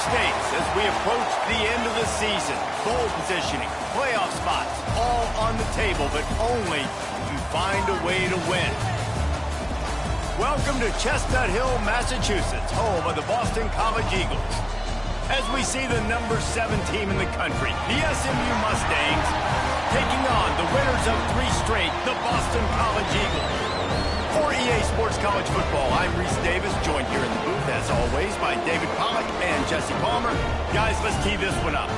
stakes as we approach the end of the season. Bowl positioning, playoff spots, all on the table, but only if you find a way to win. Welcome to Chestnut Hill, Massachusetts, home of the Boston College Eagles. As we see the number 7 team in the country, the SMU Mustangs, taking on the winners of 3 straight, the Boston College Eagles. For EA Sports College Football, I'm Reese Davis, joined here in the booth, as always, by David Pollack and Jesse Palmer. Guys, let's tee this one up.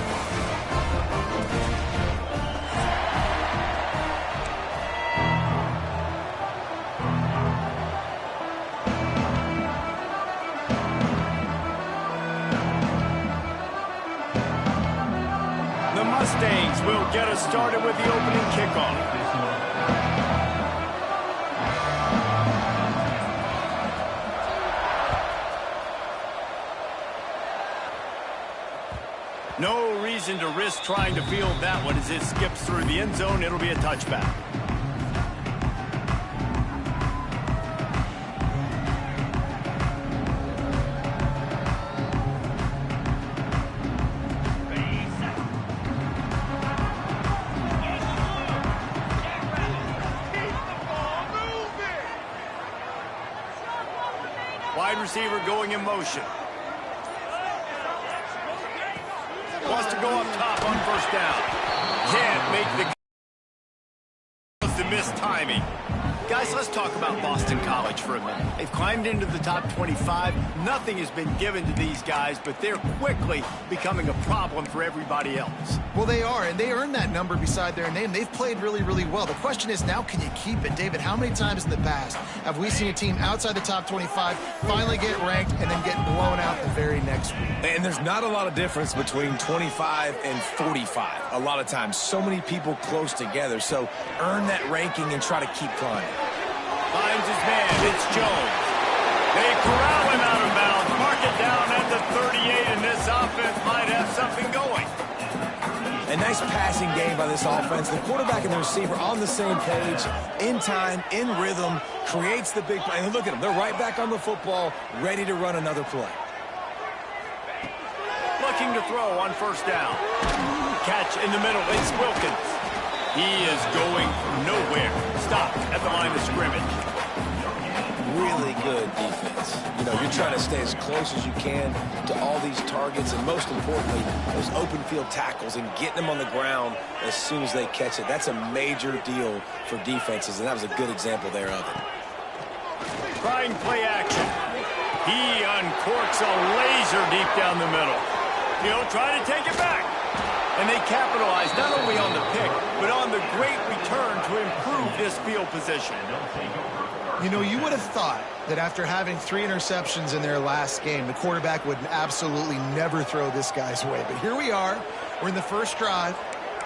The Mustangs will get us started with the opening kickoff. No reason to risk trying to field that one as it skips through the end zone. It'll be a touchback. Wide receiver going in motion. Wants to go up top on first down. Can't make the missed timing. Guys, let's talk about Boston College for a minute. They've climbed into the top 25. Nothing has been given to these guys, but they're quickly becoming a problem for everybody else. Well, they are, and they earned that number beside their name. They've played really, really well. The question is now, can you keep it? David, how many times in the past have we seen a team outside the top 25 finally get ranked and then get blown out the very next week? And there's not a lot of difference between 25 and 45. A lot of times, so many people close together. So earn that ranking and try to keep climbing. Finds his man. It's Jones. They corral him out of bounds. Mark it down at the 38, and this offense might have something going. A nice passing game by this offense. The quarterback and the receiver on the same page, in time, in rhythm, creates the big play. And look at them. They're right back on the football, ready to run another play. Looking to throw on first down. Catch in the middle. It's Wilkins. He is going nowhere. Stopped at the line of scrimmage. Really good defense. You know, you're trying to stay as close as you can to all these targets, and most importantly, those open field tackles and getting them on the ground as soon as they catch it. That's a major deal for defenses, and that was a good example there of it. Trying play action. He uncorks a laser deep down the middle. He'll try to take it back. And they capitalize not only on the pick, but on the great return to improve this field position. You know, you would have thought that after having 3 interceptions in their last game, the quarterback would absolutely never throw this guy's way. But here we are. We're in the first drive,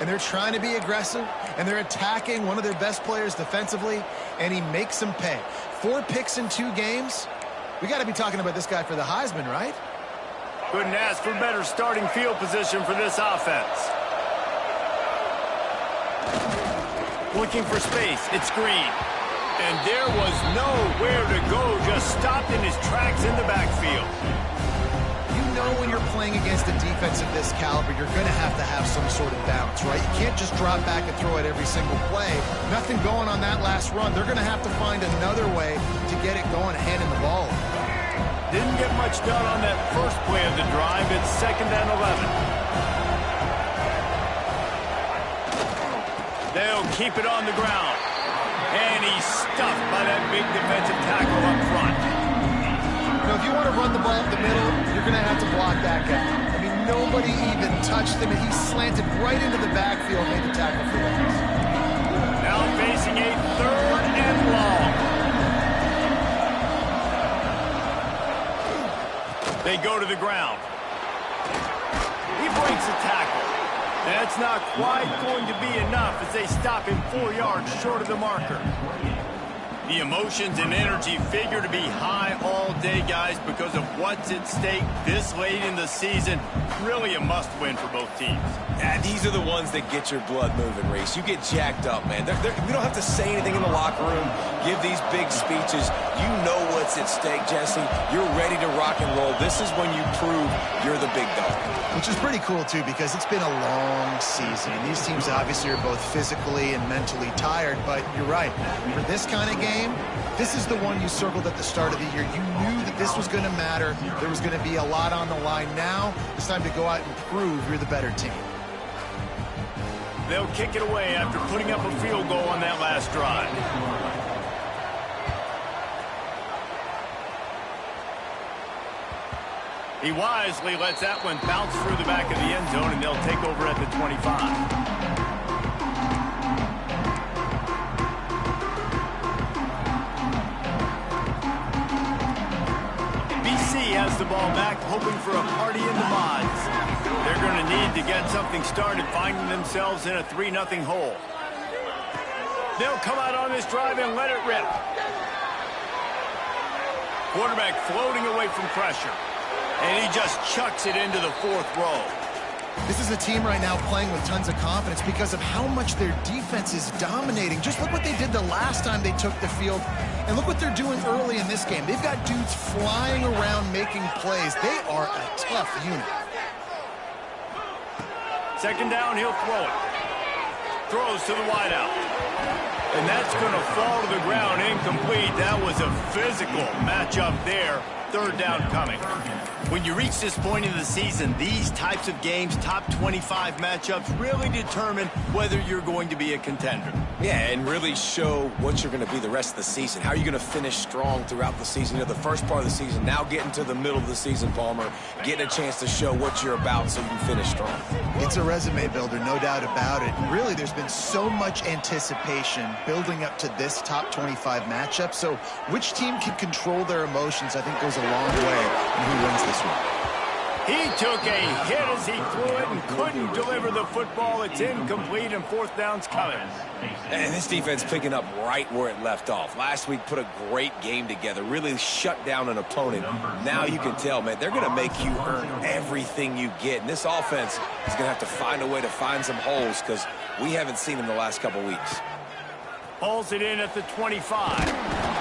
and they're trying to be aggressive, and they're attacking one of their best players defensively, and he makes them pay. 4 picks in 2 games. We got to be talking about this guy for the Heisman, right? Couldn't ask for better starting field position for this offense. Looking for space. It's Green. And there was nowhere to go. Just stopped in his tracks in the backfield. You know when you're playing against a defense of this caliber, you're going to have some sort of balance, right? You can't just drop back and throw it every single play. Nothing going on that last run. They're going to have to find another way to get it going, handing the ball. Didn't get much done on that first play of the drive. It's 2nd and 11. They'll keep it on the ground. And he's stuffed by that big defensive tackle up front. You know, if you want to run the ball up the middle, you're going to have to block that guy. I mean, nobody even touched him. He slanted right into the backfield, made the tackle for that. Now facing a 3rd and long. They go to the ground. He breaks a tackle. That's not quite going to be enough as they stop him 4 yards short of the marker. The emotions and energy figure to be high all day, guys, because of what's at stake this late in the season. Really a must-win for both teams. Yeah, these are the ones that get your blood moving, Reese. You get jacked up, man. We don't have to say anything in the locker room, give these big speeches. You know what's at stake, Jesse. You're ready to rock and roll. This is when you prove you're the big dog. Which is pretty cool, too, because it's been a long season. These teams obviously are both physically and mentally tired, but you're right. For this kind of game, this is the one you circled at the start of the year. You knew that this was going to matter. There was going to be a lot on the line. Now it's time to go out and prove you're the better team. They'll kick it away after putting up a field goal on that last drive. He wisely lets that one bounce through the back of the end zone, and they'll take over at the 25. Has the ball back, hoping for a party in the mods. They're going to need to get something started, finding themselves in a 3-0 hole. They'll come out on this drive and let it rip. Quarterback floating away from pressure. And he just chucks it into the 4th row. This is a team right now playing with tons of confidence because of how much their defense is dominating. Just look what they did the last time they took the field, and look what they're doing early in this game. They've got dudes flying around making plays. They are a tough unit. 2nd down, he'll throw it. Throws to the wideout. And that's going to fall to the ground incomplete. That was a physical matchup there. 3rd down coming. When you reach this point in the season, these types of games, top 25 matchups, really determine whether you're going to be a contender. Yeah, and really show what you're going to be the rest of the season. How are you going to finish strong throughout the season? You know, the first part of the season, now getting to the middle of the season, Palmer, getting a chance to show what you're about so you can finish strong. It's a resume builder, no doubt about it. And really, there's been so much anticipation building up to this top 25 matchup. So which team can control their emotions, I think, goes a long way in who wins this one. He took a hit as he threw it and couldn't deliver the football. It's incomplete, and 4th down's coming. And this defense picking up right where it left off. Last week put a great game together, really shut down an opponent. Now you can tell, man, they're going to make you earn everything you get. And this offense is going to have to find a way to find some holes because we haven't seen them the last couple weeks. Hauls it in at the 25.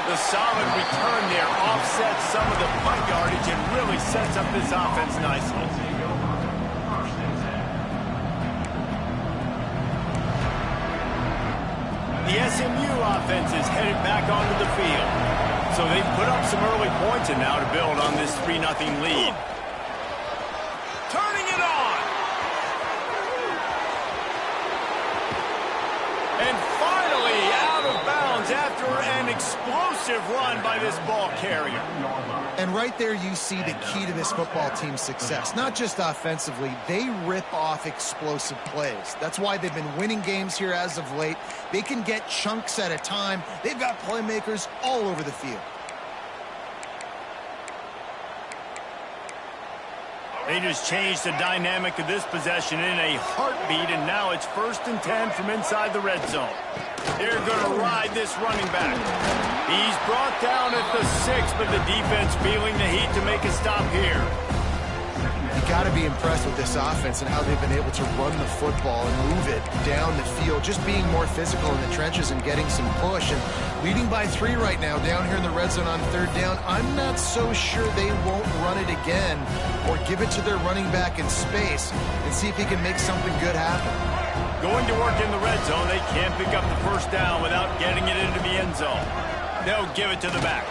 The solid return there offsets some of the punt yardage and really sets up this offense nicely. The SMU offense is headed back onto the field. So they've put up some early points and now to build on this 3-0 lead. Turning it on! And finally out of bounds after an explosive run by this ball carrier. And right there you see the key to this football team's success. Not just offensively, they rip off explosive plays. That's why they've been winning games here as of late. They can get chunks at a time. They've got playmakers all over the field. They just changed the dynamic of this possession in a heartbeat, and now it's 1st and 10 from inside the red zone. They're going to ride this running back. He's brought down at the 6, but the defense feeling the heat to make a stop here. You got to be impressed with this offense and how they've been able to run the football and move it down the field, just being more physical in the trenches and getting some push. And leading by 3 right now down here in the red zone on 3rd down. I'm not so sure they won't run it again or give it to their running back in space and see if he can make something good happen. Going to work in the red zone, they can't pick up the 1st down without getting it into the end zone. They'll give it to the back.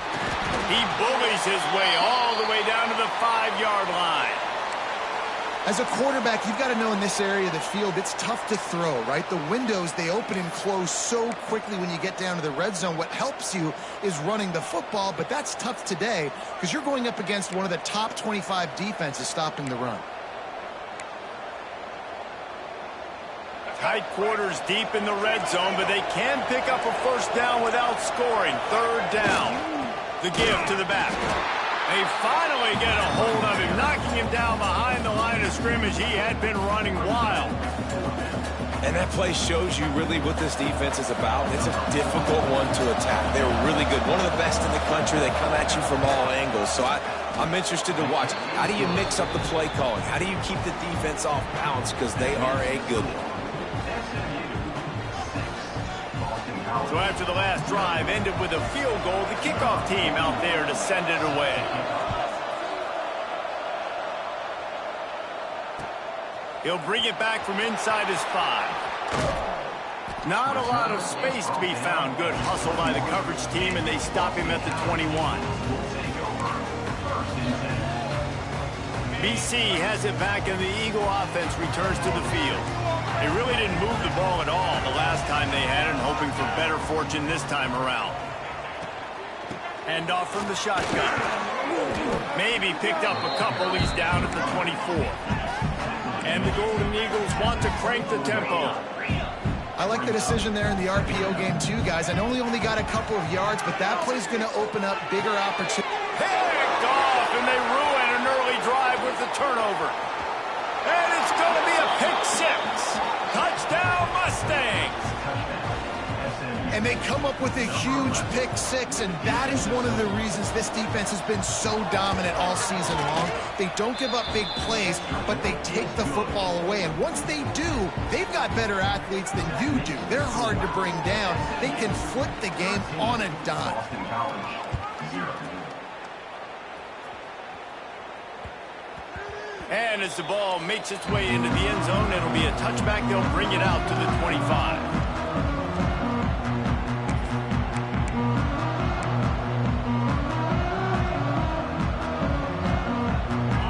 He bullies his way all the way down to the 5-yard line. As a quarterback, you've got to know in this area of the field, it's tough to throw, right? The windows, they open and close so quickly when you get down to the red zone. What helps you is running the football, but that's tough today because you're going up against one of the top 25 defenses stopping the run. Tight quarters deep in the red zone, but they can pick up a 1st down without scoring. 3rd down. The give to the back. They finally get a hold of him, knocking him down behind the line of scrimmage. He had been running wild. And that play shows you really what this defense is about. It's a difficult one to attack. They're really good. One of the best in the country. They come at you from all angles. So I'm interested to watch. How do you mix up the play calling? How do you keep the defense off balance? Because they are a good one. So after the last drive ended with a field goal, the kickoff team out there to send it away. He'll bring it back from inside his 5. Not a lot of space to be found. Good hustle by the coverage team, and they stop him at the 21. BC has it back, and the Eagle offense returns to the field. They really didn't move the ball at all the last time they had it, hoping for better fortune this time around. Hand off from the shotgun. Maybe picked up a couple. He's down at the 24. And the Golden Eagles want to crank the tempo. I like the decision there in the RPO game too, guys. I know he only got a couple of yards, but that play's going to open up bigger opportunities. Picked off, and they ruin an early drive with the turnover. And it's going to be a pick 6. Touchdown, Mustangs. And they come up with a huge pick 6, and that is one of the reasons this defense has been so dominant all season long. They don't give up big plays, but they take the football away. And once they do, they've got better athletes than you do. They're hard to bring down. They can flip the game on a dime. And as the ball makes its way into the end zone, it'll be a touchback. They'll bring it out to the 25.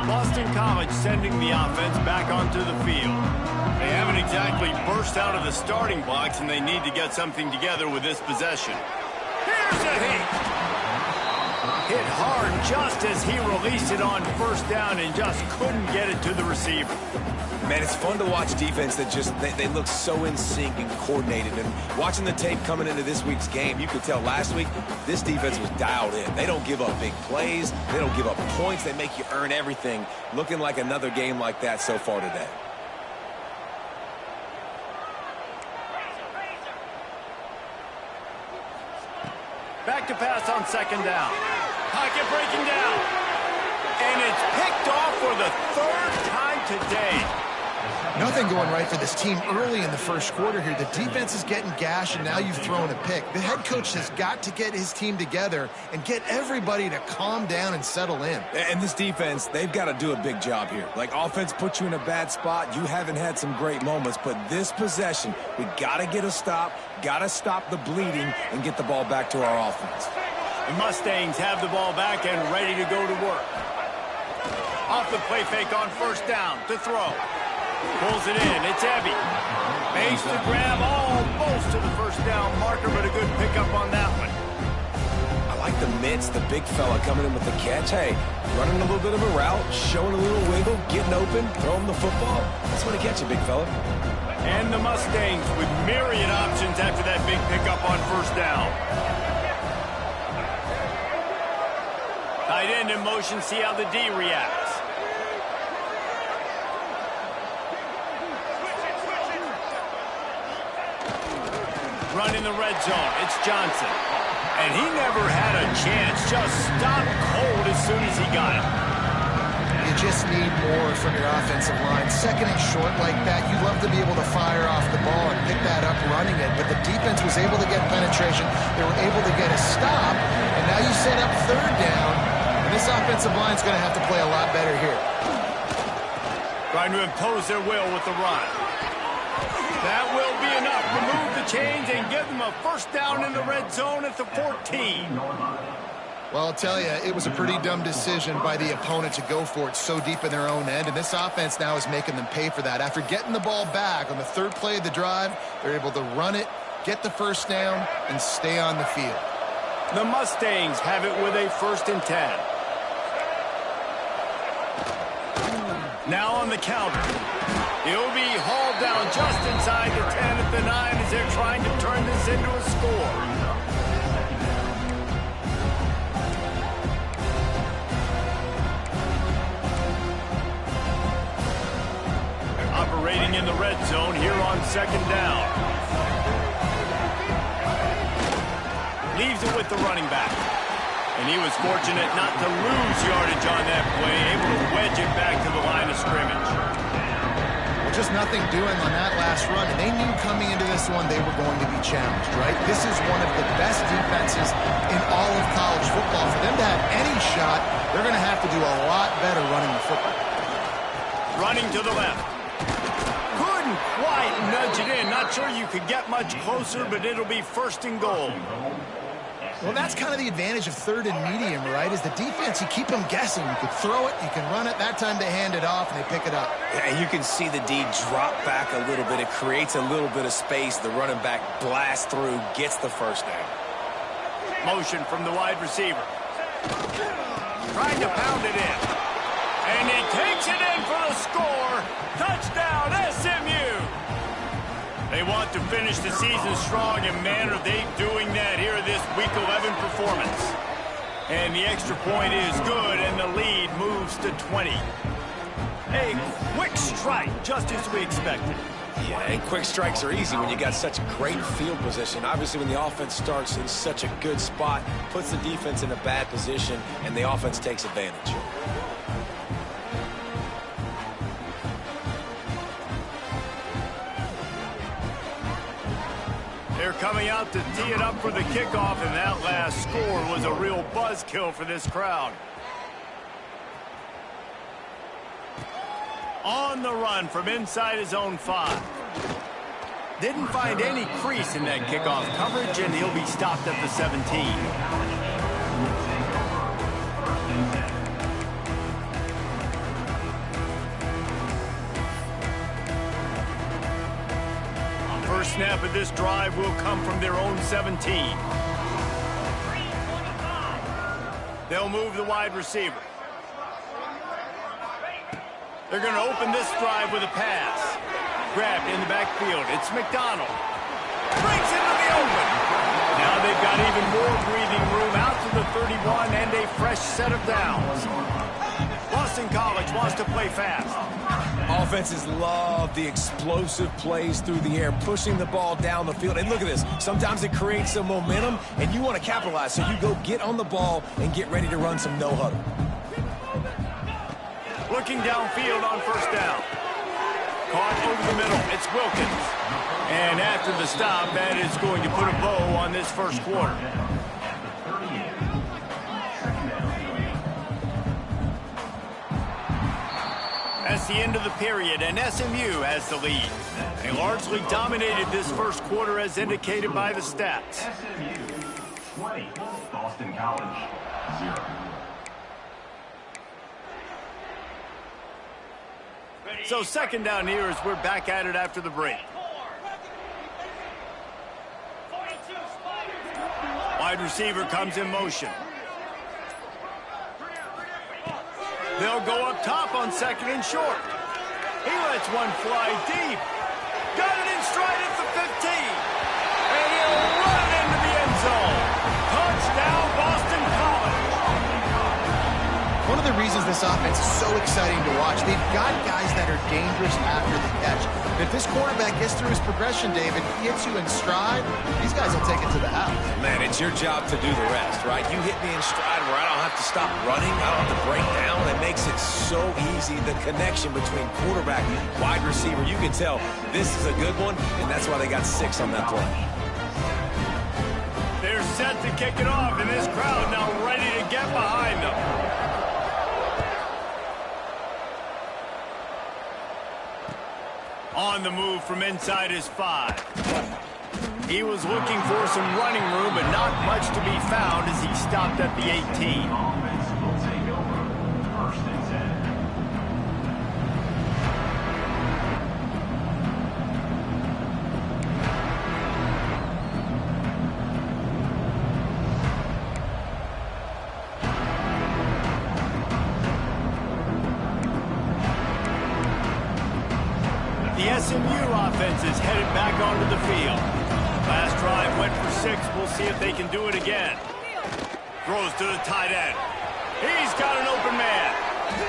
Boston College sending the offense back onto the field. They haven't exactly burst out of the starting blocks, and they need to get something together with this possession. Here's a hit. Hit hard just as he released it on first down and just couldn't get it to the receiver. Man, it's fun to watch defense that just, they look so in sync and coordinated. And watching the tape coming into this week's game, you could tell last week this defense was dialed in. They don't give up big plays. They don't give up points. They make you earn everything. Looking like another game like that so far today. Back to pass on second down. Pocket breaking down. And it's picked off for the 3rd time today. Nothing going right for this team early in the first quarter here. The defense is getting gashed, and now you've thrown a pick. The head coach has got to get his team together and get everybody to calm down and settle in. And this defense, they've got to do a big job here. Like, offense puts you in a bad spot. You haven't had some great moments, but this possession, we got to get a stop, got to stop the bleeding, and get the ball back to our offense. The Mustangs have the ball back and ready to go to work. Off the play fake on first down to throw. Pulls it in. It's Ebby. Makes the grab almost to the first down marker, but a good pickup on that one. I like the mitts, the big fella coming in with the catch. Hey, running a little bit of a route, showing a little wiggle, getting open, throwing the football. That's when he catch you, big fella. And the Mustangs with myriad options after that big pickup on first down. Tight end in motion, see how the D reacts. Run in the red zone. It's Johnson. And he never had a chance. Just stopped cold as soon as he got it. You just need more from your offensive line. Second and short like that, you'd love to be able to fire off the ball and pick that up running it. But the defense was able to get penetration. They were able to get a stop. And now you set up third down. And this offensive line is going to have to play a lot better here. Trying to impose their will with the run. That will be enough to move the chains and give them a first down in the red zone at the 14. Well, I'll tell you, it was a pretty dumb decision by the opponent to go for it so deep in their own end, and this offense now is making them pay for that. After getting the ball back on the 3rd play of the drive, they're able to run it, get the first down, and stay on the field. The Mustangs have it with a 1st and 10. Now on the counter. He'll be hauled down just inside the 10 at the 9 as they're trying to turn this into a score. Operating in the red zone here on second Leaves it with the running back. And he was fortunate not to lose yardage on that play, able to wedge it back to the line of scrimmage. Well, just nothing doing on that last run, and they knew coming into this one they were going to be challenged, right? This is one of the best defenses in all of college football. For them to have any shot, they're going to have to do a lot better running the football. Running to the left. Couldn't quite nudge it in. Not sure you could get much closer, but it'll be 1st and goal. Well, that's kind of the advantage of 3rd and medium, right? Is the defense, you keep them guessing. You can throw it, you can run it. That time they hand it off, and they pick it up. Yeah, and you can see the D drop back a little bit. It creates a little bit of space. The running back blasts through, gets the 1st down. Motion from the wide receiver. Trying to pound it in. And he takes it in for the score. Touchdown, SMU! They want to finish the season strong, and man, are they doing that here this Week 11 performance. And the extra point is good, and the lead moves to 20. A quick strike, just as we expected. Yeah, and quick strikes are easy when you got such great field position. Obviously, when the offense starts in such a good spot, puts the defense in a bad position, and the offense takes advantage. They're coming out to tee it up for the kickoff, and that last score was a real buzzkill for this crowd. On the run from inside his own 5. Didn't find any crease in that kickoff coverage, and he'll be stopped at the 17. First snap of this drive will come from their own 17. They'll move the wide receiver. They're going to open this drive with a pass. Grabbed in the backfield. It's McDonald. Brings it to the open. Now they've got even more breathing room out to the 31 and a fresh set of downs. Boston College wants to play fast. Offenses love the explosive plays through the air, pushing the ball down the field. And look at this. Sometimes it creates some momentum, and you want to capitalize. So you go get on the ball and get ready to run some no-huddle. Looking downfield on 1st down. Caught over the middle. It's Wilkins. And after the stop, that is going to put a bow on this 1st quarter. That's the end of the period, and SMU has the lead. They largely dominated this 1st quarter as indicated by the stats. SMU 20, Boston College 0. So 2nd down here as we're back at it after the break. Wide receiver comes in motion. They'll go up top on 2nd and short. He lets one fly deep. Got it in stride at the 15. And he'll run into the end zone. Touchdown, Boston College. One of the reasons this offense is so exciting to watch, they've got guys that are dangerous after the catch. If this quarterback gets through his progression, David, hits you in stride, these guys will take it to the house. Man, it's your job to do the rest, right? You hit me in stride where I don't have to stop running. I don't have to break down. It makes it so easy. The connection between quarterback and wide receiver, you can tell this is a good one, and that's why they got 6 on that play. They're set to kick it off, and this crowd now ready to get behind them. On the move from inside his 5. He was looking for some running room, but not much to be found as he stopped at the 18. Offense will take over 1st and 10. The SMU offense is headed back onto the field. Last drive went for 6. We'll see if they can do it again. Throws to the tight end. He's got an open man.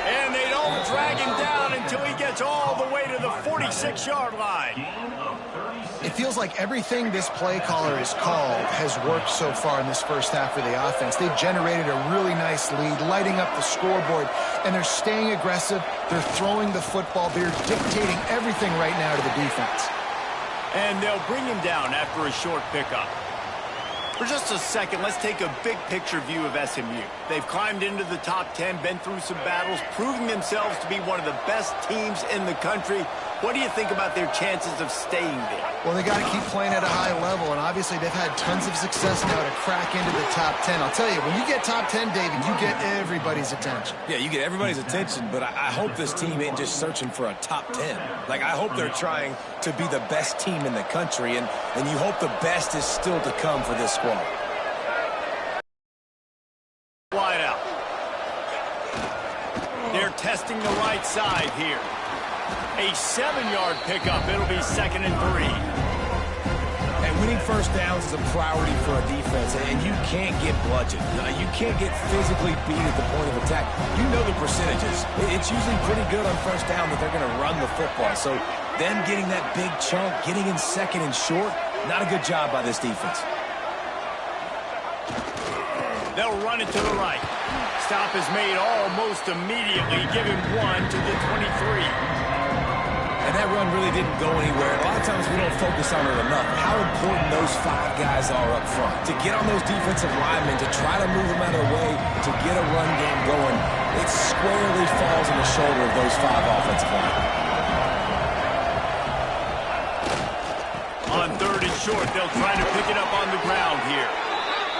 And they don't drag him down until he gets all the way to the 46-yard line. Gain of 36. It feels like everything this play caller has called has worked so far in this first half for the offense. They've generated a really nice lead, lighting up the scoreboard, and they're staying aggressive. They're throwing the football. They're dictating everything right now to the defense. And they'll bring him down after a short pickup. For just a second, let's take a big picture view of SMU. They've climbed into the top 10, been through some battles, proving themselves to be one of the best teams in the country. What do you think about their chances of staying there? Well, they got to keep playing at a high level, and obviously they've had tons of success now to crack into the top 10. I'll tell you, when you get top 10, David, you get everybody's attention. Yeah, you get everybody's attention, but I hope this team ain't just searching for a top 10. Like, I hope they're trying to be the best team in the country, and you hope the best is still to come for this squad. Wide out. They're testing the right side here. A 7-yard pickup. It'll be 2nd and 3. And winning first downs is a priority for a defense, and you can't get bludgeoned. You can't get physically beat at the point of attack. You know the percentages. It's usually pretty good on first down that they're going to run the football. So them getting that big chunk, getting in 2nd and short, not a good job by this defense. They'll run it to the right. Stop is made almost immediately. Give him 1 to the 23. And that run really didn't go anywhere. A lot of times we don't focus on it enough. How important those 5 guys are up front. To get on those defensive linemen, to try to move them out of the way, to get a run game going, it squarely falls on the shoulder of those 5 offensive linemen. On 3rd and short, they'll try to pick it up on the ground here.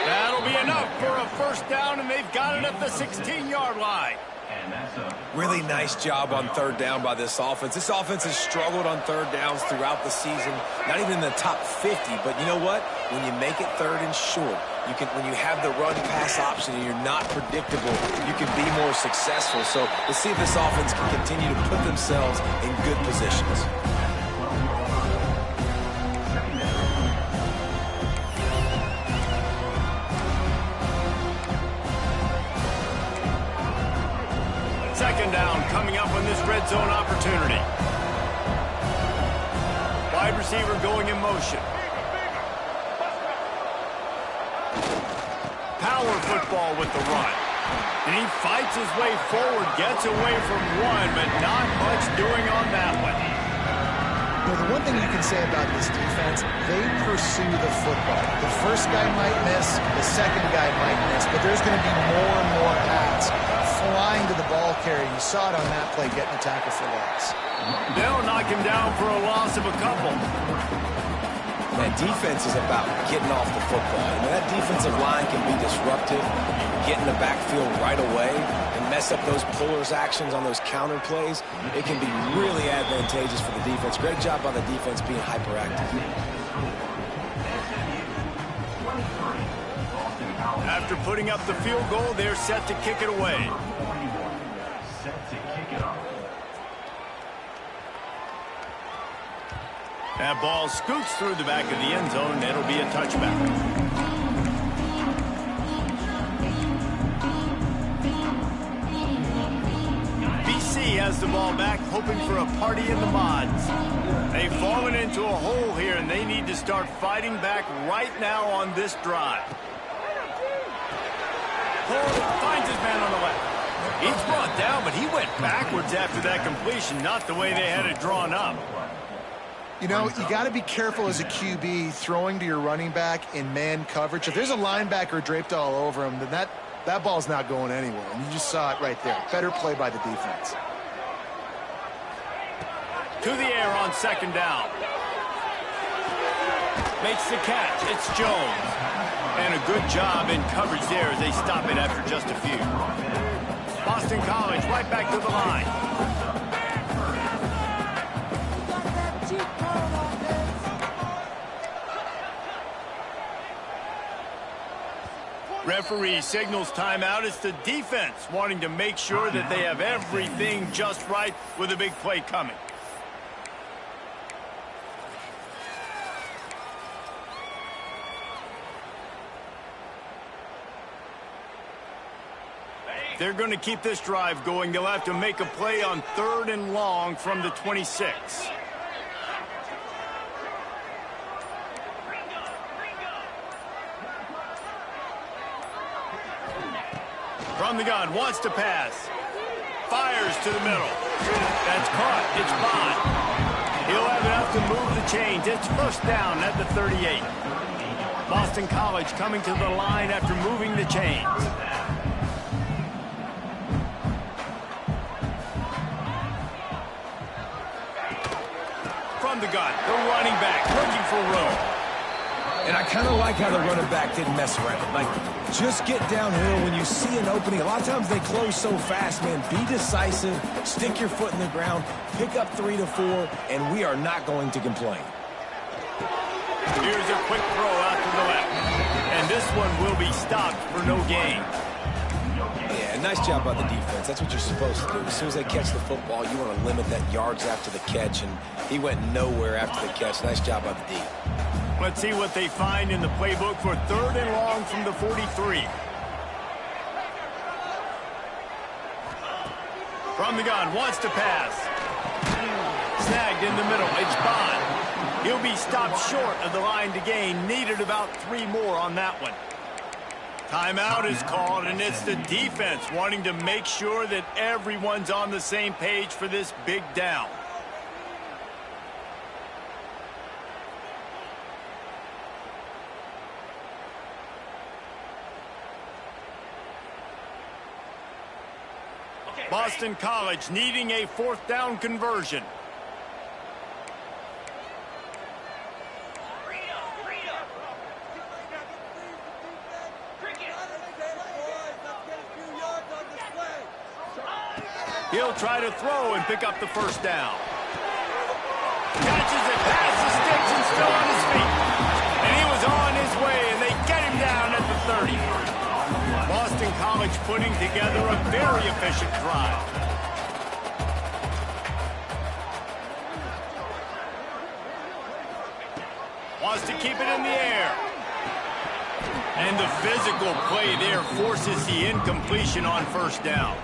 That'll be enough for a first down, and they've got it at the 16-yard line. Really nice job on 3rd down by this offense. This offense has struggled on 3rd downs throughout the season, not even in the top 50. But you know what? When you make it 3rd and short, when you have the run-pass option and you're not predictable, you can be more successful. So let's see if this offense can continue to put themselves in good positions. Second down coming up on this red zone opportunity. Wide receiver going in motion. Power football with the run. And he fights his way forward, gets away from one, but not much doing on that one. Well, the one thing you can say about this defense, they pursue the football. The first guy might miss, the second guy might miss, but there's going to be more and more hats flying to the ball carrier. You saw it on that play, getting a tackle for loss. They'll knock him down for a loss of a couple. That defense is about getting off the football. I mean, that defensive line can be disruptive. You can get in the backfield right away and mess up those pullers actions on those counter plays. It can be really advantageous for the defense. Great job by the defense being hyperactive. After putting up the field goal, they're set to kick it away. Set to kick it off. That ball scoots through the back of the end zone, and it'll be a touchback. BC has the ball back, hoping for a party in the mods. They've fallen into a hole here, and they need to start fighting back right now on this drive. Finds his man on the left. He's brought down, but he went backwards after that completion, not the way they had it drawn up. You know, you got to be careful as a QB throwing to your running back in man coverage. If there's a linebacker draped all over him, then that ball's not going anywhere. And you just saw it right there. Better play by the defense. To the air on second down. Makes the catch. It's Jones. And a good job in coverage there as they stop it after just a few. Boston College right back to the line. Referee signals timeout. It's the defense wanting to make sure that they have everything just right with a big play coming. They're going to keep this drive going. They'll have to make a play on 3rd and long from the 26. From the gun, wants to pass. Fires to the middle. That's caught. It's Bond. He'll have enough to move the chains. It's first down at the 38. Boston College coming to the line after moving the chains. From the gun, the running back looking for room. And I kind of like how the running back didn't mess around. Like, just get downhill when you see an opening. A lot of times they close so fast, man. Be decisive, stick your foot in the ground, pick up 3 to 4, and we are not going to complain. Here's a quick throw out to the left. And this one will be stopped for no gain. Yeah, nice job by the defense. That's what you're supposed to do. As soon as they catch the football, you want to limit that yards after the catch, and he went nowhere after the catch. Nice job by the D. Let's see what they find in the playbook for 3rd and long from the 43. From the gun, wants to pass. Snagged in the middle. It's Bond. He'll be stopped short of the line to gain. Needed about 3 more on that one. Timeout is called, and it's the defense wanting to make sure that everyone's on the same page for this big down. Boston College needing a 4th down conversion. He'll try to throw and pick up the first down. Catches it past the sticks and still on his feet. And he was on his way, and they get him down at the 30. Boston College putting together a very efficient drive. Wants to keep it in the air. And the physical play there forces the incompletion on first down.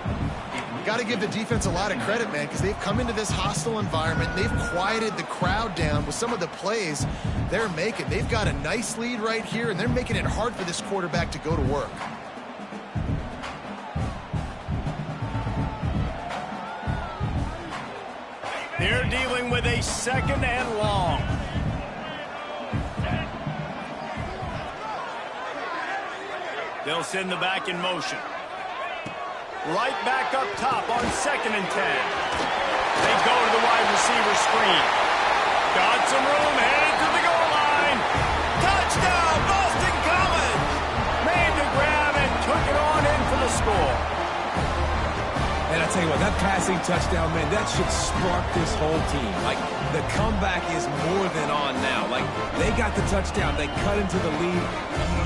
Got to give the defense a lot of credit, man, because they've come into this hostile environment. They've quieted the crowd down with some of the plays they're making. They've got a nice lead right here, and they're making it hard for this quarterback to go to work. They're dealing with a 2nd and long. They'll send the back in motion. Right back up top on 2nd and 10. They go to the wide receiver screen. Got some room, headed to the goal line. Touchdown, Boston College! Made the grab and took it on in for the score. And I tell you what, that passing touchdown, man, that should spark this whole team. Like, the comeback is more than on now. Like, they got the touchdown. They cut into the lead.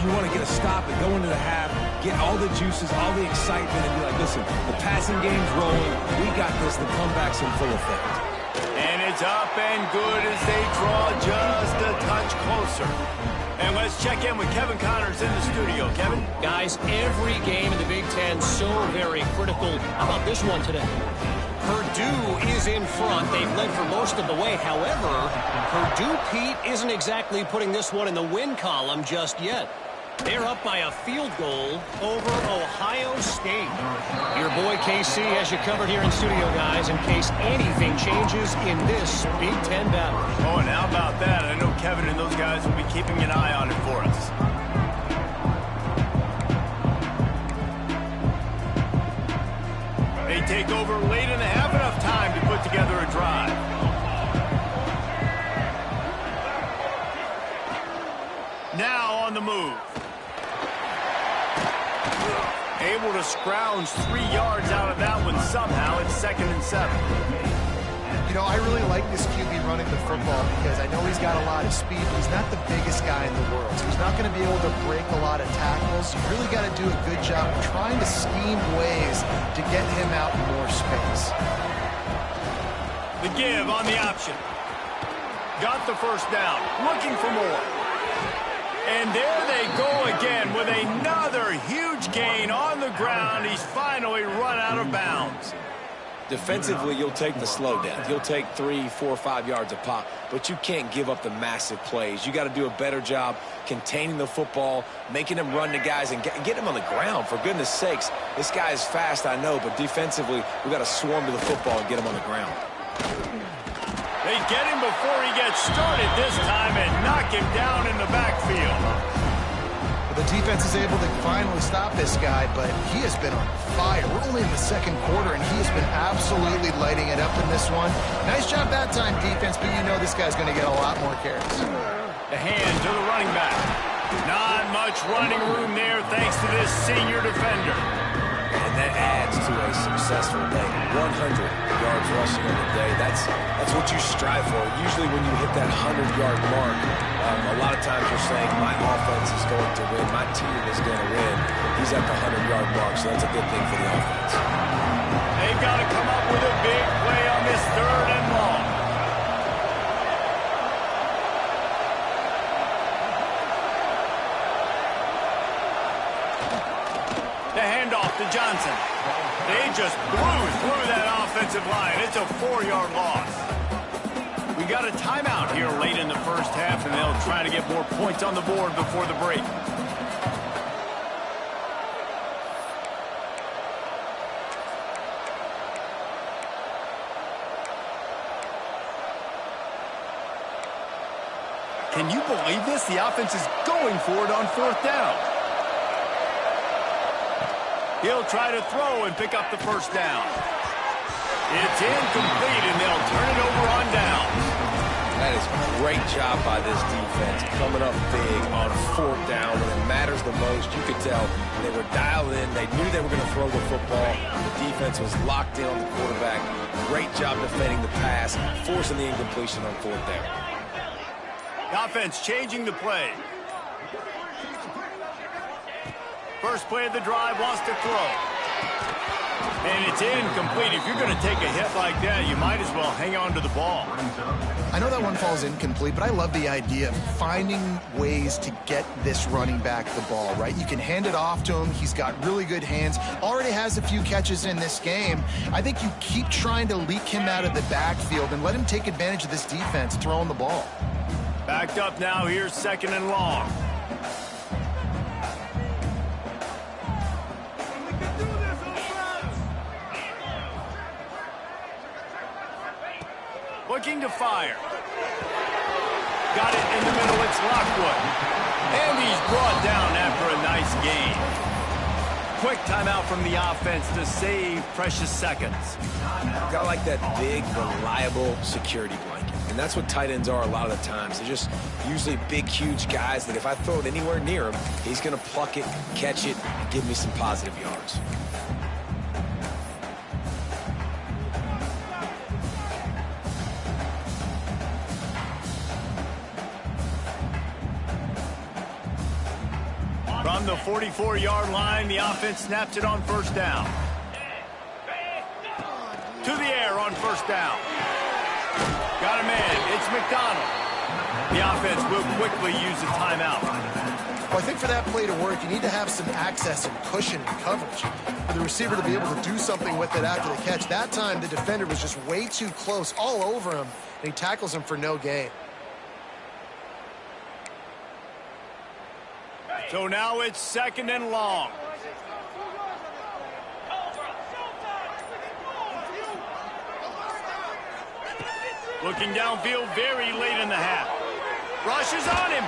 You want to get a stop and go into the half, get all the juices, all the excitement, and be like, listen, the passing game's rolling. We got this. The comeback's in full effect. And it's up and good as they draw just a touch closer. And let's check in with Kevin Connors in the studio. Kevin? Guys, every game in the Big Ten so very critical. How about this one today? Purdue is in front. They've led for most of the way. However, Purdue, Pete, isn't exactly putting this one in the win column just yet. They're up by a field goal over Ohio State. Your boy KC has you covered here in studio, guys, in case anything changes in this Big Ten battle. Oh, and how about that? I know Kevin and those guys will be keeping an eye on it for us. They take over late and have enough time to put together a drive. Now on the move. Able to scrounge 3 yards out of that one somehow. It's 2nd and 7. You know, I really like this QB running the football because I know he's got a lot of speed, but he's not the biggest guy in the world. So he's not going to be able to break a lot of tackles. You really got to do a good job of trying to scheme ways to get him out in more space. The give on the option. Got the first down. Looking for more. And there they go again with another huge gain on the ground. He's finally run out of bounds. Defensively, you'll take the slow down. You'll take 3, 4, 5 yards a pop, but you can't give up the massive plays. You got to do a better job containing the football, making them run to guys, and get them on the ground. For goodness sakes, this guy is fast, I know, but defensively, we got to swarm to the football and get him on the ground. They get him before he gets started this time and knock him down in the backfield. The defense is able to finally stop this guy, but he has been on fire. We're only in the second quarter, and he has been absolutely lighting it up in this one. Nice job that time, defense, but you know this guy's going to get a lot more carries. The hand to the running back. Not much running room there thanks to this senior defender. And that adds to a successful day. 100 yards rushing on the day. That's what you strive for. Usually when you hit that 100-yard mark, a lot of times you're saying, my offense is going to win, my team is going to win. He's at the 100-yard mark, so that's a good thing for the offense. They've got to come up with a big play on this 3rd and long. The handoff to Johnson. They just blew through that offensive line. It's a 4-yard loss. We got a timeout here late in the first half, and they'll try to get more points on the board before the break. Can you believe this? The offense is going for it on 4th down. He'll try to throw and pick up the first down. It's incomplete, and they'll turn it over on down. That is a great job by this defense, coming up big on 4th down when it matters the most. You could tell they were dialed in. They knew they were going to throw the football. The defense was locked in on the quarterback. Great job defending the pass, forcing the incompletion on 4th down. The offense changing the play. First play of the drive, wants to throw. And it's incomplete. If you're going to take a hit like that, you might as well hang on to the ball. I know that one falls incomplete, but I love the idea of finding ways to get this running back the ball, right? You can hand it off to him. He's got really good hands. Already has a few catches in this game. I think you keep trying to leak him out of the backfield and let him take advantage of this defense throwing the ball. Backed up now. Here's 2nd and long. Looking to fire. Got it in the middle. It's Lockwood. And he's brought down after a nice gain. Quick timeout from the offense to save precious seconds. Got like that big, reliable security blanket. And that's what tight ends are a lot of the times. They're just usually big, huge guys that if I throw it anywhere near him, he's going to pluck it, catch it, and give me some positive yards. From the 44-yard line, the offense snaps it on 1st down. To the air on 1st down. Got a man. It's McDonald. The offense will quickly use a timeout. Well, I think for that play to work, you need to have some access and cushion and coverage for the receiver to be able to do something with it after the catch. That time, the defender was just way too close, all over him, and he tackles him for no gain. So now it's 2nd and long. Looking downfield very late in the half. Rushes on him.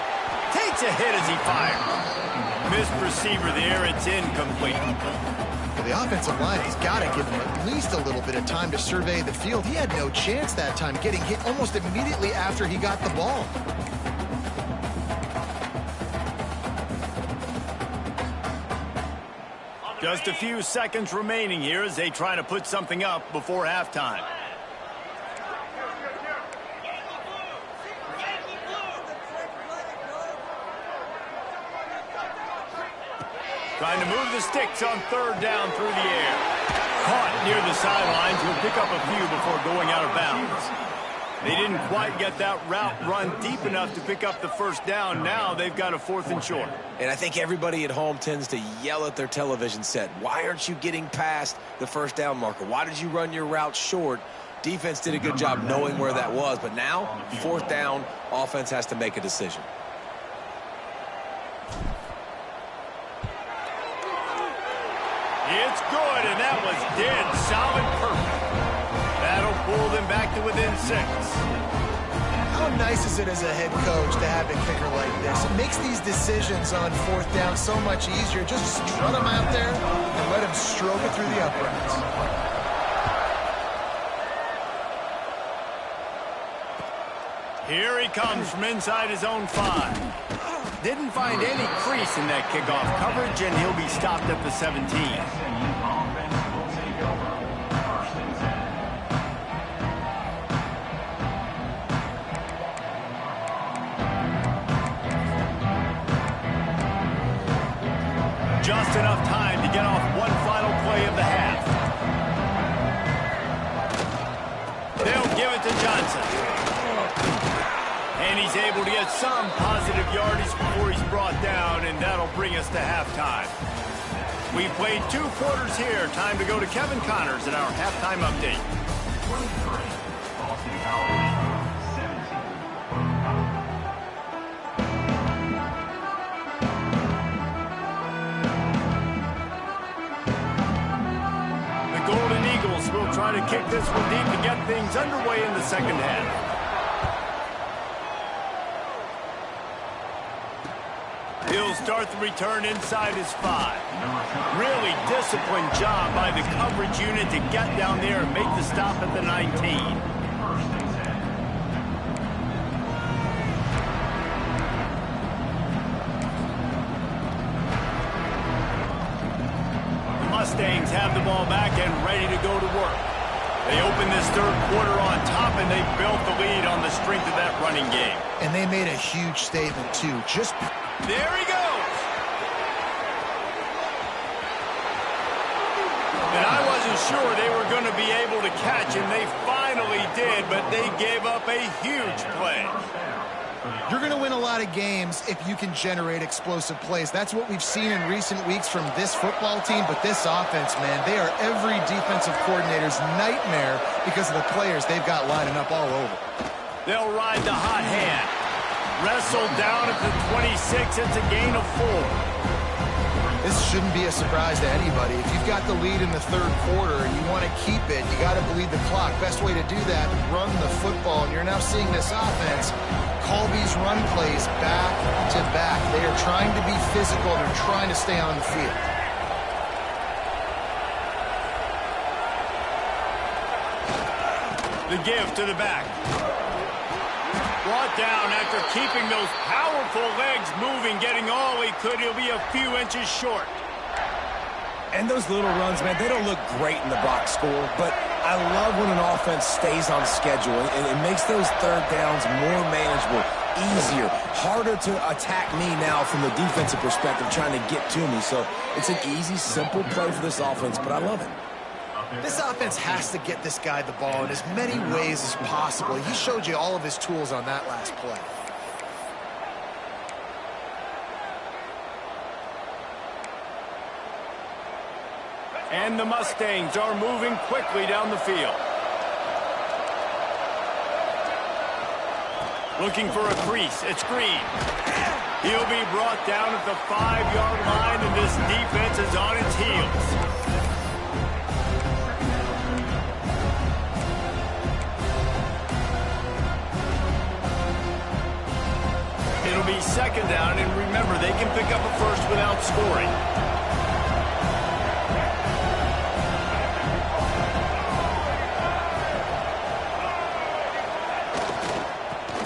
Takes a hit as he fires. Missed receiver there. It's incomplete. Well, the offensive line has got to give him at least a little bit of time to survey the field. He had no chance that time, getting hit almost immediately after he got the ball. Just a few seconds remaining here as they try to put something up before halftime. Trying to move the sticks on 3rd down through the air. Caught near the sidelines. He'll pick up a few before going out of bounds. They didn't quite get that route run deep enough to pick up the first down. Now they've got a 4th and short. And I think everybody at home tends to yell at their television set. Why aren't you getting past the first down marker? Why did you run your route short? Defense did a good job knowing where that was. But now, 4th down, offense has to make a decision. It's good, and that was dead solid perfect. That'll pull them back to within 6. How nice is it as a head coach to have a kicker like this? It makes these decisions on 4th down so much easier. Just strut him out there and let him stroke it through the uprights. Here he comes from inside his own 5. Didn't find any crease in that kickoff coverage, and he'll be stopped at the 17. Just enough time to get off one final play of the half. They'll give it to Johnson. And he's able to get some positive yardage before he's brought down, and that'll bring us to halftime. We played 2 quarters here. Time to go to Kevin Connors in our halftime update. 23, Boston College, 17. The Golden Eagles will try to kick this one deep to get things underway in the second half. He'll start the return inside his 5. Really disciplined job by the coverage unit to get down there and make the stop at the 19. The Mustangs have the ball back and ready to go to work. They open this 3rd quarter on top, and they built the lead on the strength of that running game. And they made a huge statement, too. There he goes. And I wasn't sure they were going to be able to catch him. They finally did, but they gave up a huge play. You're going to win a lot of games if you can generate explosive plays. That's what we've seen in recent weeks from this football team, but this offense, man, they are every defensive coordinator's nightmare because of the players they've got lining up all over. They'll ride the hot hand. Wrestled down at the 26. It's a gain of 4. This shouldn't be a surprise to anybody. If you've got the lead in the 3rd quarter and you want to keep it, you got to bleed the clock. Best way to do that, run the football. And you're now seeing this offense call these run plays back to back. They are trying to be physical. They're trying to stay on the field. The give to the back. Brought down after keeping those powerful legs moving, getting all he could. He'll be a few inches short. And those little runs, man, they don't look great in the box score, but I love when an offense stays on schedule, and it makes those 3rd downs more manageable, easier, harder to attack me now from the defensive perspective trying to get to me. So it's an easy, simple play for this offense, but I love it. This offense has to get this guy the ball in as many ways as possible. He showed you all of his tools on that last play. And the Mustangs are moving quickly down the field. Looking for a crease. It's Green. He'll be brought down at the 5-yard line, and this defense is on its heels. It'll be 2nd down, and remember, they can pick up a first without scoring.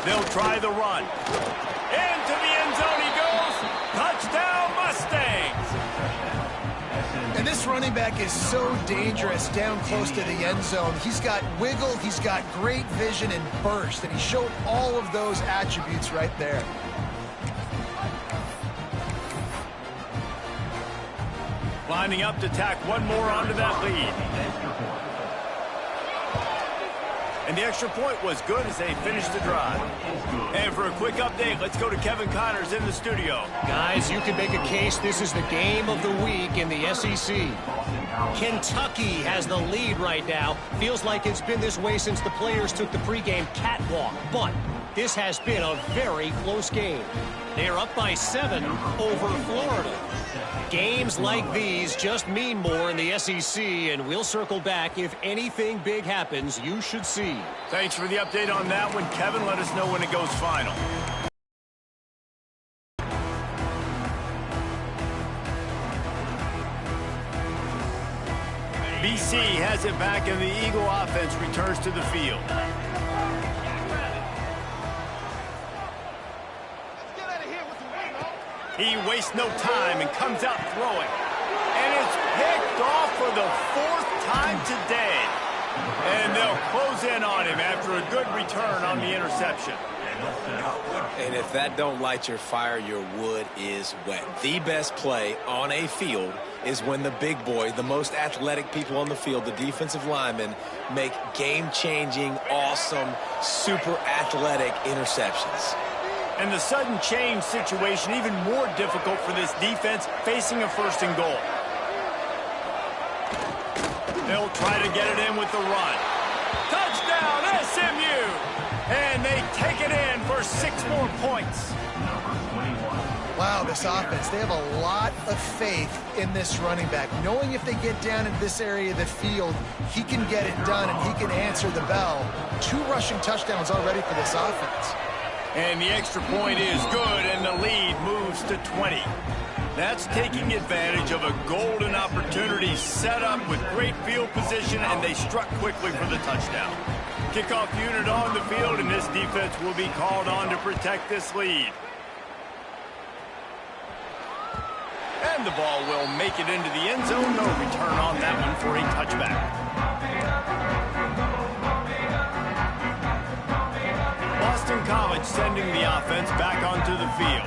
They'll try the run. Into the end zone he goes. Touchdown, Mustangs! And this running back is so dangerous down close to the end zone. He's got wiggle, he's got great vision and burst, and he showed all of those attributes right there. Lining up to tack one more onto that lead. And the extra point was good as they finished the drive. And for a quick update, let's go to Kevin Connors in the studio. Guys, you can make a case this is the game of the week in the SEC. Kentucky has the lead right now. Feels like it's been this way since the players took the pregame catwalk. But this has been a very close game. They are up by 7 over Florida. Games like these just mean more in the SEC, and we'll circle back if anything big happens you should see. Thanks for the update on that one, Kevin. Let us know when it goes final. BC has it back, and the Eagle offense returns to the field. He wastes no time and comes out throwing. And it's picked off for the 4th time today. And they'll close in on him after a good return on the interception. And if that don't light your fire, your wood is wet. The best play on a field is when the big boy, the most athletic people on the field, the defensive linemen, make game-changing, awesome, super athletic interceptions. And the sudden change situation even more difficult for this defense facing a 1st and goal. They'll try to get it in with the run. Touchdown, SMU! And they take it in for 6 more points. Wow, this offense, they have a lot of faith in this running back, knowing if they get down in this area of the field, he can get it done and he can answer the bell. 2 rushing touchdowns already for this offense. And the extra point is good, and the lead moves to 20. That's taking advantage of a golden opportunity set up with great field position, and they struck quickly for the touchdown. Kickoff unit on the field, and this defense will be called on to protect this lead. And the ball will make it into the end zone. No return on that one for a touchback. Boston College sending the offense back onto the field.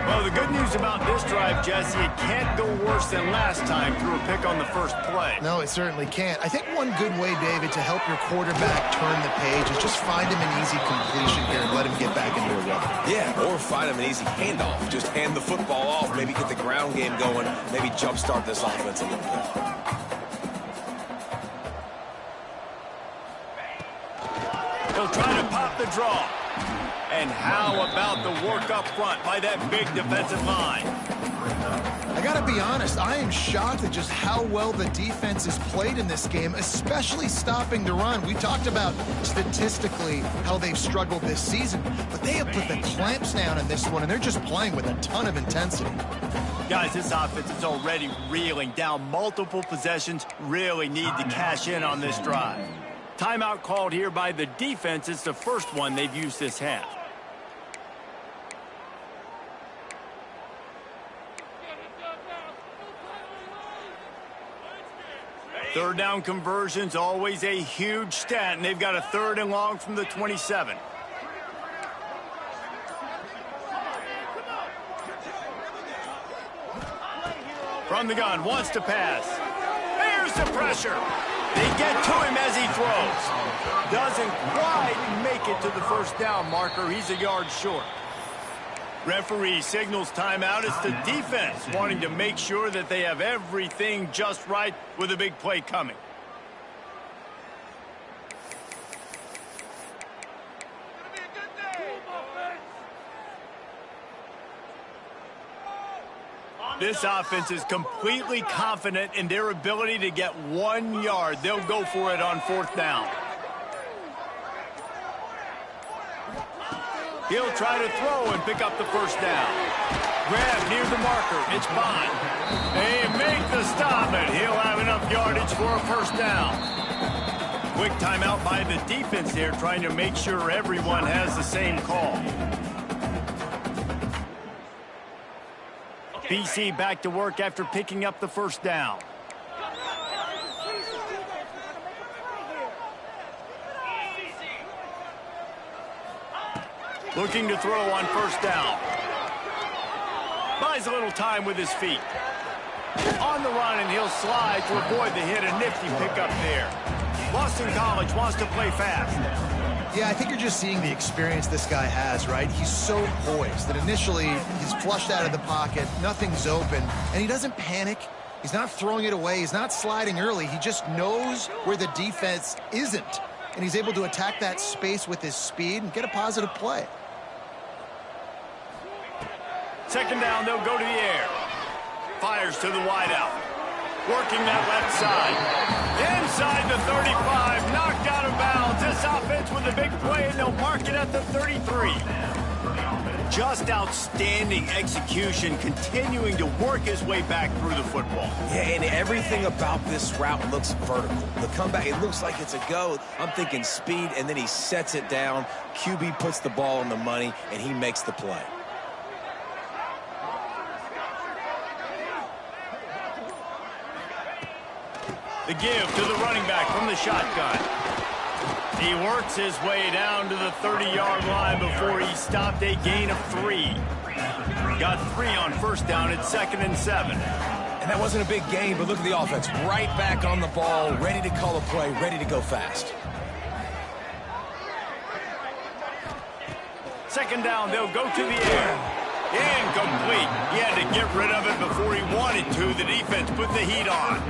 Well, the good news about this drive, Jesse, it can't go worse than last time through a pick on the first play. No, it certainly can't. I think one good way, David, to help your quarterback turn the page is just find him an easy completion here and let him get back into a rhythm. Yeah, or find him an easy handoff. Just hand the football off, maybe get the ground game going, maybe jumpstart this offense a little bit. He'll try to pop the draw. And how about the work up front by that big defensive line? I got to be honest, I am shocked at just how well the defense has played in this game, especially stopping the run. We talked about statistically how they've struggled this season, but they have put the clamps down in this one, and they're just playing with a ton of intensity. Guys, this offense is already reeling down multiple possessions, really need to cash in on this drive. Timeout called here by the defense. It's the first one they've used this half. Third down conversions, always a huge stat, and they've got a 3rd and long from the 27. From the gun, wants to pass. Here's the pressure. They get to him as he throws. Doesn't quite make it to the first down marker. He's a yard short. Referee signals timeout. It's the defense wanting to make sure that they have everything just right with a big play coming. This offense is completely confident in their ability to get 1 yard. They'll go for it on 4th down. He'll try to throw and pick up the first down. Grab near the marker. It's Bond. They make the stop, and he'll have enough yardage for a first down. Quick timeout by the defense here, trying to make sure everyone has the same call. BC back to work after picking up the first down. Looking to throw on first down. Buys a little time with his feet. On the run, and he'll slide to avoid the hit. A nifty pickup there. Boston College wants to play fast. Yeah, I think you're just seeing the experience this guy has, right? He's so poised that initially he's flushed out of the pocket, nothing's open, and he doesn't panic. He's not throwing it away. He's not sliding early. He just knows where the defense isn't, and he's able to attack that space with his speed and get a positive play. Second down, they'll go to the air. Fires to the wideout. Working that left side. Inside the 35, knocked out of bounds. This offense with a big play, and they'll mark it at the 33. Just outstanding execution, continuing to work his way back through the football. Yeah, and everything about this route looks vertical. The comeback, it looks like it's a go. I'm thinking speed, and then he sets it down. QB puts the ball on the money, and he makes the play. The give to the running back from the shotgun. He works his way down to the 30-yard line before he stopped a gain of 3. Got 3 on first down at 2nd and 7. And that wasn't a big gain, but look at the offense. Right back on the ball, ready to call a play, ready to go fast. Second down, they'll go to the air. Incomplete. He had to get rid of it before he wanted to. The defense put the heat on.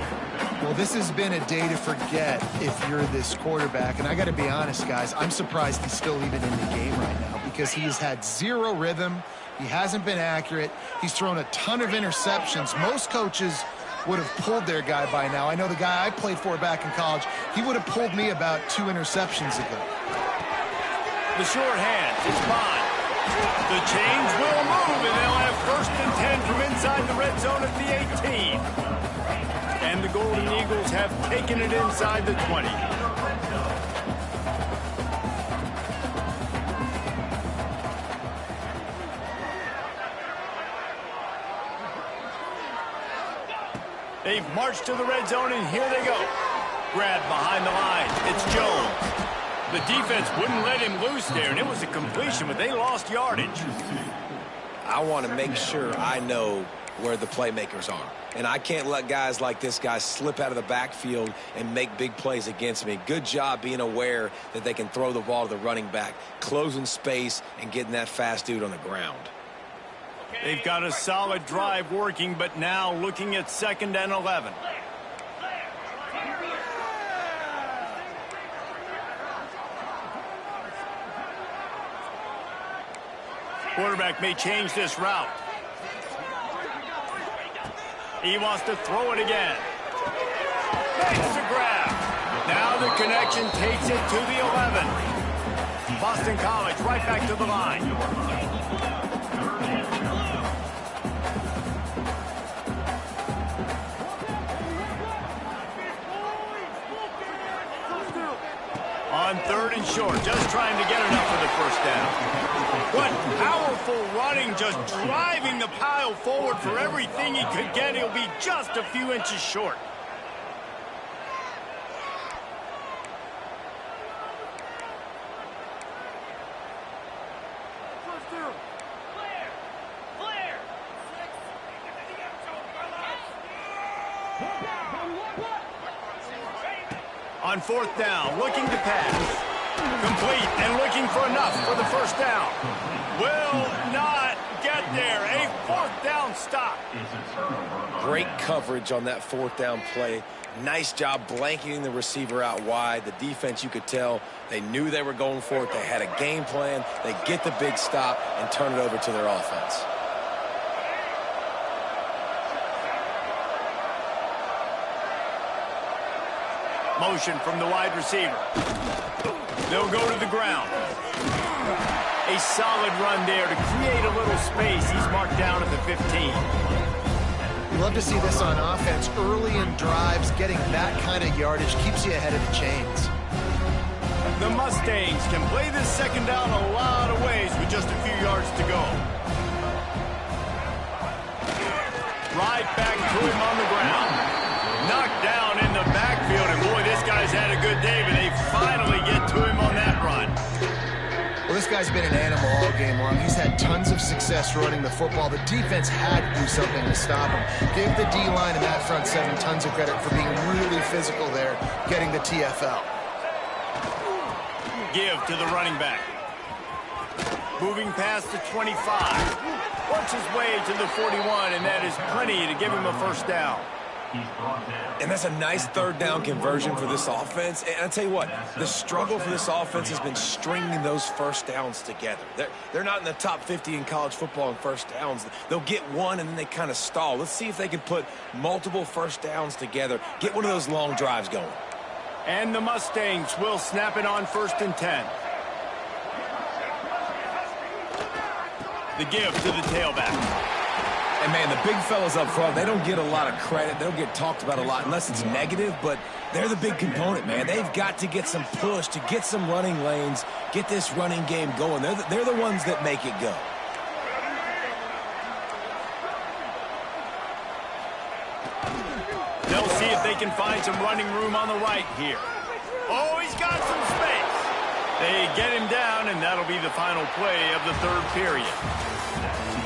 Well, this has been a day to forget if you're this quarterback. And I got to be honest, guys, I'm surprised he's still even in the game right now because he's had zero rhythm. He hasn't been accurate. He's thrown a ton of interceptions. Most coaches would have pulled their guy by now. I know the guy I played for back in college, he would have pulled me about 2 interceptions ago. The short hand, it's Bond. The chains will move, and they'll have 1st and 10 from inside the red zone at the 18. And the Golden Eagles have taken it inside the 20. They've marched to the red zone, and here they go. Grabbed behind the line. It's Jones. The defense wouldn't let him loose there, and it was a completion, but they lost yardage. I want to make sure I know where the playmakers are. And I can't let guys like this guy slip out of the backfield and make big plays against me. Good job being aware that they can throw the ball to the running back, closing space, and getting that fast dude on the ground. They've got a solid drive working, but now looking at 2nd and 11. Quarterback may change this route. He wants to throw it again. Makes the grab. Now the connection takes it to the 11. Boston College right back to the line. On 3rd and short, just trying to get enough for the first down. What powerful running, just driving the pile forward for everything he could get. He'll be just a few inches short. On 4th down, looking to pass. Complete and looking for enough for the first down. Will not get there. A 4th down stop. Great coverage on that 4th down play. Nice job blanketing the receiver out wide. The defense, you could tell, they knew they were going for it. They had a game plan. They get the big stop and turn it over to their offense. Motion from the wide receiver. They'll go to the ground. A solid run there to create a little space. He's marked down at the 15. You love to see this on offense. Early in drives, getting that kind of yardage keeps you ahead of the chains. The Mustangs can play this 2nd down a lot of ways with just a few yards to go. Right back to him on the ground. Knocked down in the backfield, and boy, this guy's had a good day, but they finally get to him on that run. Well, this this guy's been an animal all game long. He's had tons of success running the football. The defense had to do something to stop him. Give the D-line and that front seven tons of credit for being really physical there, getting the TFL. Give to the running back. Moving past the 25. Works his way to the 41, and that is plenty to give him a first down. And that's a nice third down conversion for this offense. And I'll tell you what, the struggle for this offense has been stringing those first downs together. They're not in the top 50 in college football in first downs. They'll get one and then they kind of stall. Let's see if they can put multiple first downs together, get one of those long drives going. And the Mustangs will snap it on 1st and 10. The give to the tailback. And, man, the big fellas up front, they don't get a lot of credit. They don't get talked about a lot unless it's negative, but they're the big component, man. They've got to get some push, to get some running lanes, get this running game going. They're the ones that make it go. They'll see if they can find some running room on the right here. Oh, he's got some space. They get him down, and that'll be the final play of the third period.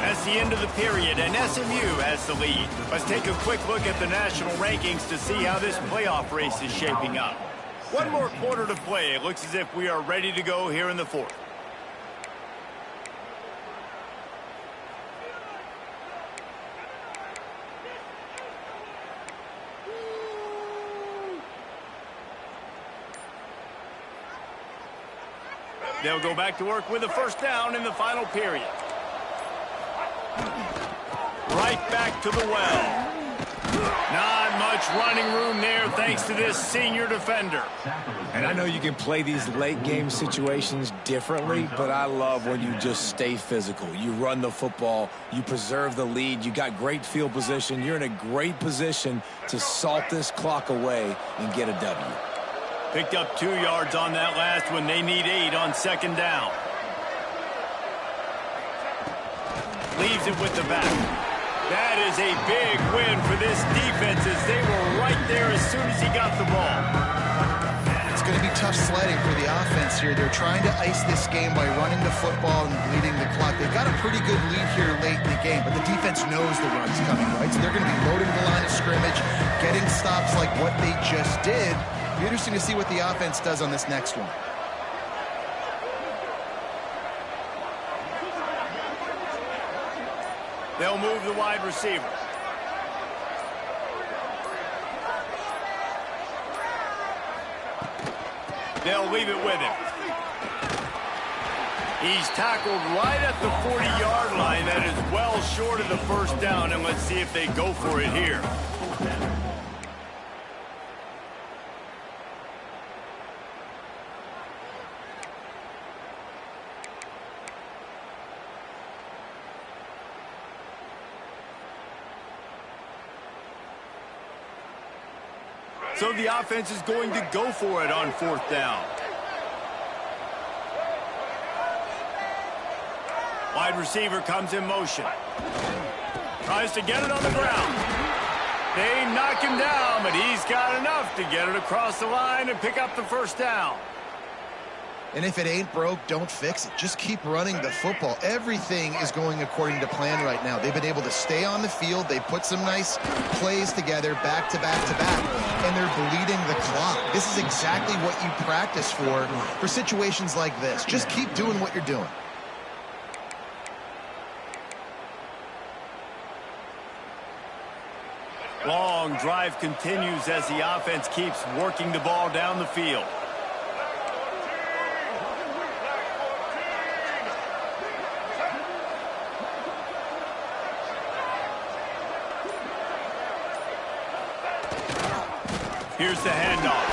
That's the end of the period, and SMU has the lead. Let's take a quick look at the national rankings to see how this playoff race is shaping up. One more quarter to play. It looks as if we are ready to go here in the fourth. They'll go back to work with a first down in the final period. Right back to the well. Not much running room there thanks to this senior defender. And I know you can play these late game situations differently, but I love when you just stay physical. You run the football, you preserve the lead, you got great field position, you're in a great position to salt this clock away and get a W. Picked up 2 yards on that last one. They need 8 on 2nd down. Leaves it with the back. That is a big win for this defense as they were right there as soon as he got the ball. It's going to be tough sledding for the offense here. They're trying to ice this game by running the football and bleeding the clock. They've got a pretty good lead here late in the game, but the defense knows the run's coming, right? So they're going to be loading the line of scrimmage, getting stops like what they just did. It'll be interesting to see what the offense does on this next one. They'll move the wide receiver. They'll leave it with him. He's tackled right at the 40-yard line. That is well short of the first down, and let's see if they go for it here. So the offense is going to go for it on 4th down. Wide receiver comes in motion. Tries to get it on the ground. They knock him down, but he's got enough to get it across the line and pick up the first down. And if it ain't broke, don't fix it. Just keep running the football. Everything is going according to plan right now. They've been able to stay on the field. They put some nice plays together back to back to back, and they're bleeding the clock. This is exactly what you practice for situations like this. Just keep doing what you're doing. Long drive continues as the offense keeps working the ball down the field. Here's the handoff.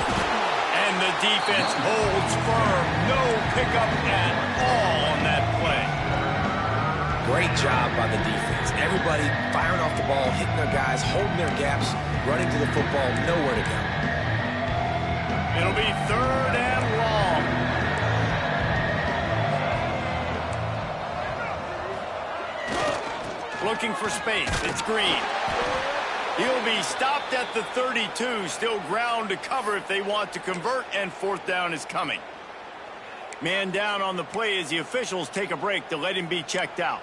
And the defense holds firm. No pickup at all on that play. Great job by the defense. Everybody firing off the ball, hitting their guys, holding their gaps, running to the football, nowhere to go. It'll be 3rd and long. Looking for space. It's Green. He'll be stopped at the 32. Still ground to cover if they want to convert, and 4th down is coming. Man down on the play as the officials take a break to let him be checked out.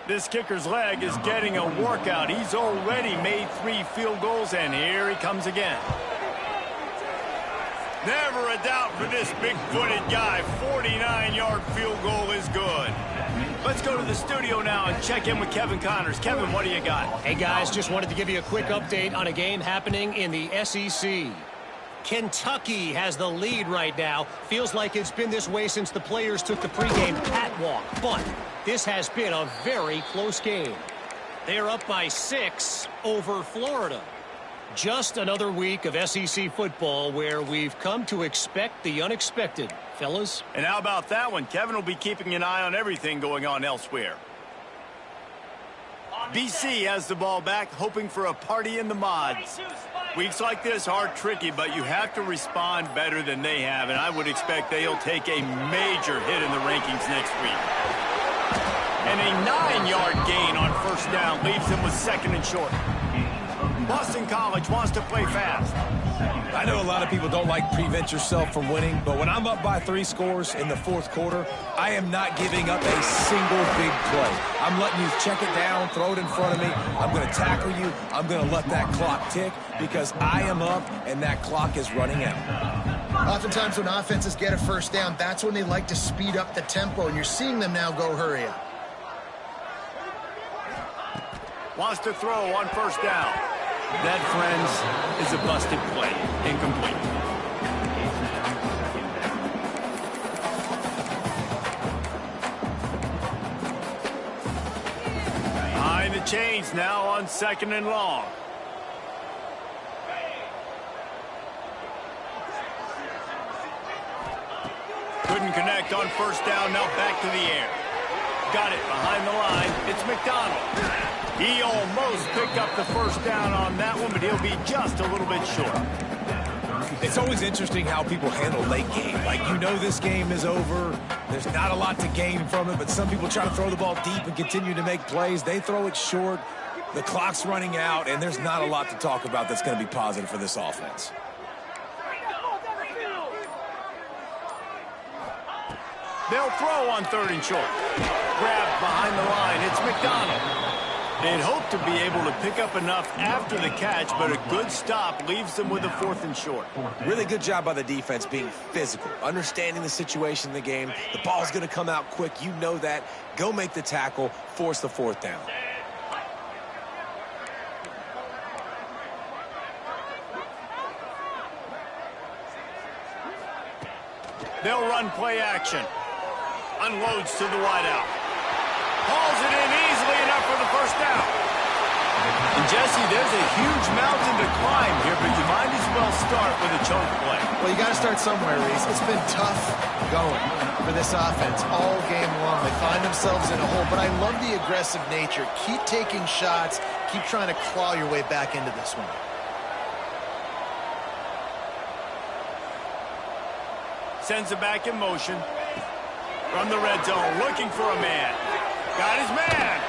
This kicker's leg is getting a workout. He's already made 3 field goals, and here he comes again. Never a doubt for this big-footed guy. 49-yard field goal is good. Let's go to the studio now and check in with Kevin Connors. Kevin, what do you got? Hey, guys, just wanted to give you a quick update on a game happening in the SEC. Kentucky has the lead right now. Feels like it's been this way since the players took the pregame catwalk. But this has been a very close game. They're up by 6 over Florida. Just another week of SEC football where we've come to expect the unexpected, fellas. And how about that one? Kevin will be keeping an eye on everything going on elsewhere. BC has the ball back, hoping for a party in the mods. Weeks like this are tricky, but you have to respond better than they have, and I would expect they'll take a major hit in the rankings next week. And a 9-yard gain on first down leaves them with 2nd and short. Boston College wants to play fast. I know a lot of people don't like prevent yourself from winning, but when I'm up by 3 scores in the 4th quarter, I am not giving up a single big play. I'm letting you check it down, throw it in front of me. I'm going to tackle you. I'm going to let that clock tick because I am up and that clock is running out. Oftentimes when offenses get a first down, that's when they like to speed up the tempo, and you're seeing them now go hurry up. Wants to throw on first down. That, friends, is a busted play. Incomplete. Behind the chains now on 2nd and long. Couldn't connect on first down. Now back to the air. Got it behind the line. It's McDonald. He almost picked up the first down on that one, but he'll be just a little bit short. It's always interesting how people handle late game. Like, you know this game is over. There's not a lot to gain from it, but some people try to throw the ball deep and continue to make plays. They throw it short. The clock's running out, and there's not a lot to talk about that's going to be positive for this offense. They'll throw on 3rd and short. Grabbed behind the line. It's McDonald. They'd hope to be able to pick up enough after the catch, but a good stop leaves them with a 4th and short. Really good job by the defense being physical, understanding the situation in the game. The ball's going to come out quick. You know that. Go make the tackle, force the 4th down. They'll run play action. Unloads to the wideout. Hauls it in easily enough for the first down. And Jesse, there's a huge mountain to climb here, but you might as well start with a choke play. Well, you got to start somewhere, Reese. It's been tough going for this offense all game long. They find themselves in a hole, but I love the aggressive nature. Keep taking shots. Keep trying to claw your way back into this one. Sends it back in motion. From the red zone, looking for a man. Got his man.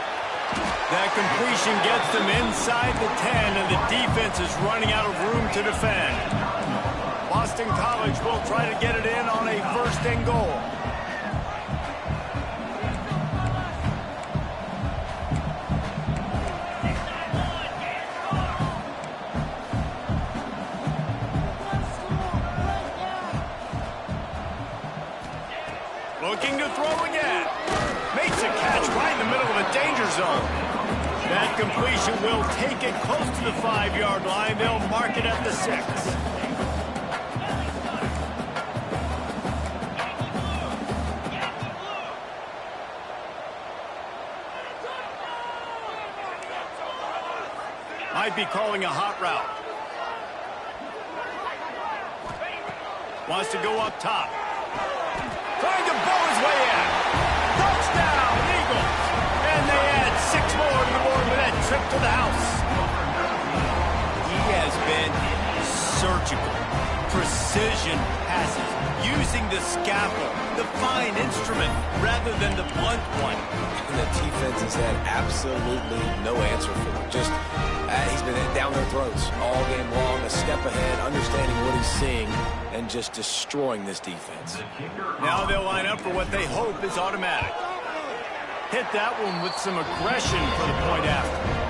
That completion gets them inside the 10, and the defense is running out of room to defend. Boston College will try to get it in on a 1st and goal. Looking to throw again. Makes a catch right in the middle of a danger zone. That completion will take it close to the 5-yard line. They'll mark it at the 6. Might be calling a hot route. Wants to go up top. Trying to bow his way in. Touchdown, Eagles. And they add 6 more to the board with that trip to the house. He has been surgical. precision passes, using the scalpel, the fine instrument, rather than the blunt one. And the defense has had absolutely no answer for him. Just, he's been down their throats all game long, a step ahead, understanding what he's seeing, and just destroying this defense. Now they'll line up for what they hope is automatic. Hit that one with some aggression for the point after.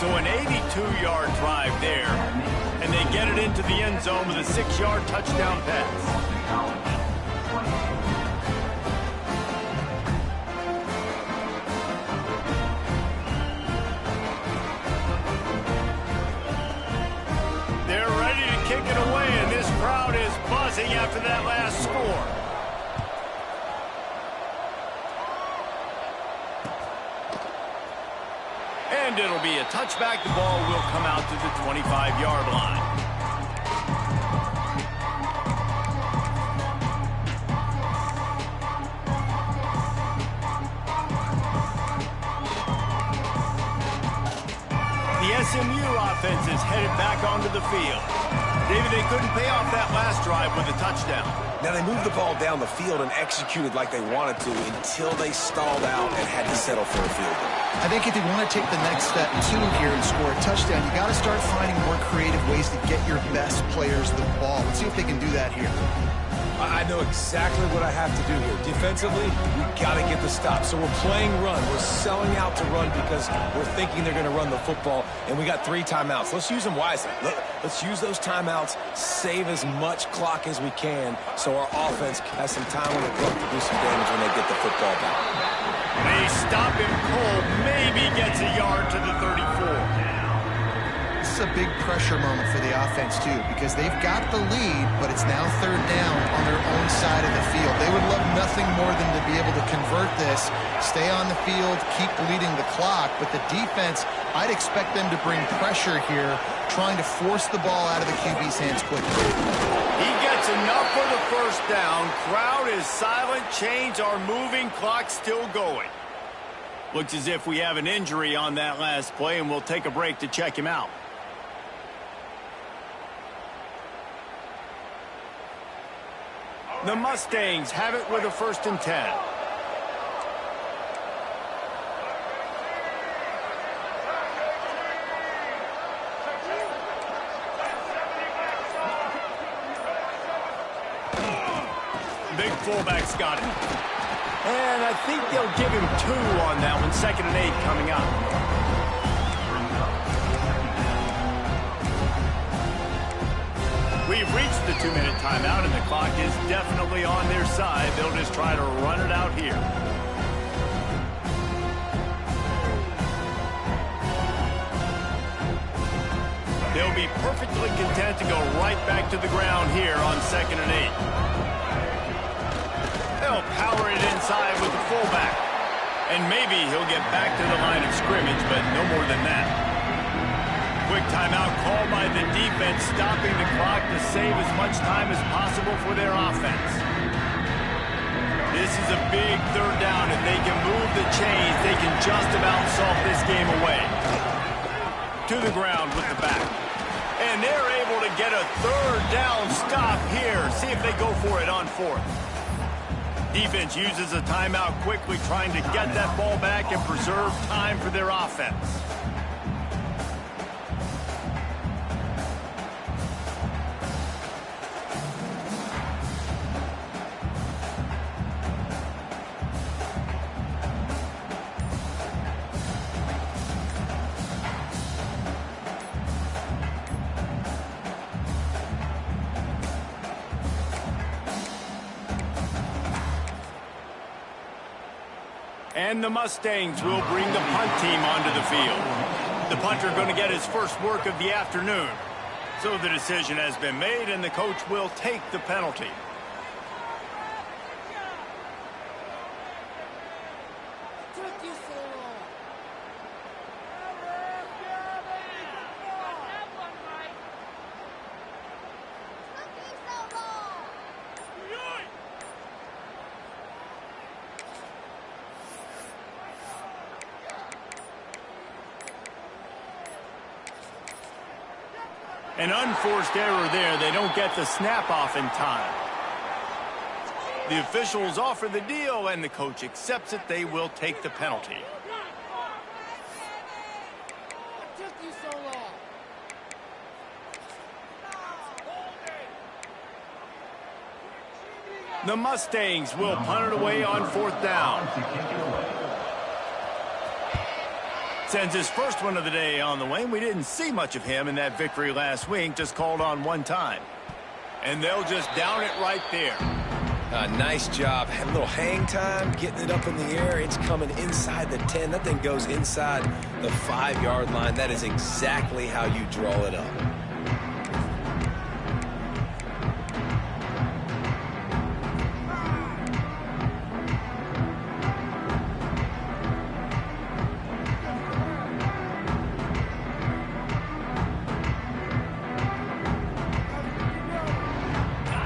So an 82-yard drive there, and they get it into the end zone with a 6-yard touchdown pass. They're ready to kick it away, and this crowd is buzzing after that last score. And it'll be a touchback. The ball will come out to the 25-yard line. The SMU offense is headed back onto the field. David, they couldn't pay off that last drive with a touchdown. Now, they moved the ball down the field and executed like they wanted to until they stalled out and had to settle for a field goal. I think if they want to take the next step, too, here and score a touchdown, you got to start finding more creative ways to get your best players the ball. Let's see if they can do that here. I know exactly what I have to do here. Defensively, we've got to get the stop. So we're playing run. We're selling out to run because we're thinking they're going to run the football, and we got 3 timeouts. Let's use them wisely. Let's use those timeouts, save as much clock as we can so our offense has some time on the clock to do some damage when they get the football back. They stop him cold, maybe gets a yard to the 34. This is a big pressure moment for the offense, too, because they've got the lead, but it's now 3rd down on their own side of the field. They would love nothing more than to be able to convert this, stay on the field, keep bleeding the clock, but the defense, I'd expect them to bring pressure here, trying to force the ball out of the QB's hands quickly. He gets enough for the first down. Crowd is silent. Chains are moving. Clock still going. Looks as if we have an injury on that last play, and we'll take a break to check him out. The Mustangs have it with a 1st and 10. Big fullback's got it. And I think they'll give him 2 on that one. 2nd and 8 coming up. We've reached the 2-minute timeout, and the clock is definitely on their side. They'll just try to run it out here. They'll be perfectly content to go right back to the ground here on 2nd and 8. They'll power it inside with the fullback. And maybe he'll get back to the line of scrimmage, but no more than that. Quick timeout called by the defense, stopping the clock to save as much time as possible for their offense. This is a big 3rd down. If they can move the chains, they can just about solve this game away. To the ground with the back. And they're able to get a 3rd down stop here. See if they go for it on 4th. Defense uses a timeout quickly, trying to get that ball back and preserve time for their offense. And the Mustangs will bring the punt team onto the field. The punter going to get his first work of the afternoon. So the decision has been made, and the coach will take the penalty. An unforced error there. They don't get the snap off in time. The officials offer the deal, and the coach accepts it. They will take the penalty. The Mustangs will punt it away on 4th down. Sends his first one of the day on the wing. We didn't see much of him in that victory last week, just called on one time. And they'll just down it right there. Nice job. Had a little hang time, getting it up in the air. It's coming inside the 10. That thing goes inside the 5-yard line. That is exactly how you draw it up.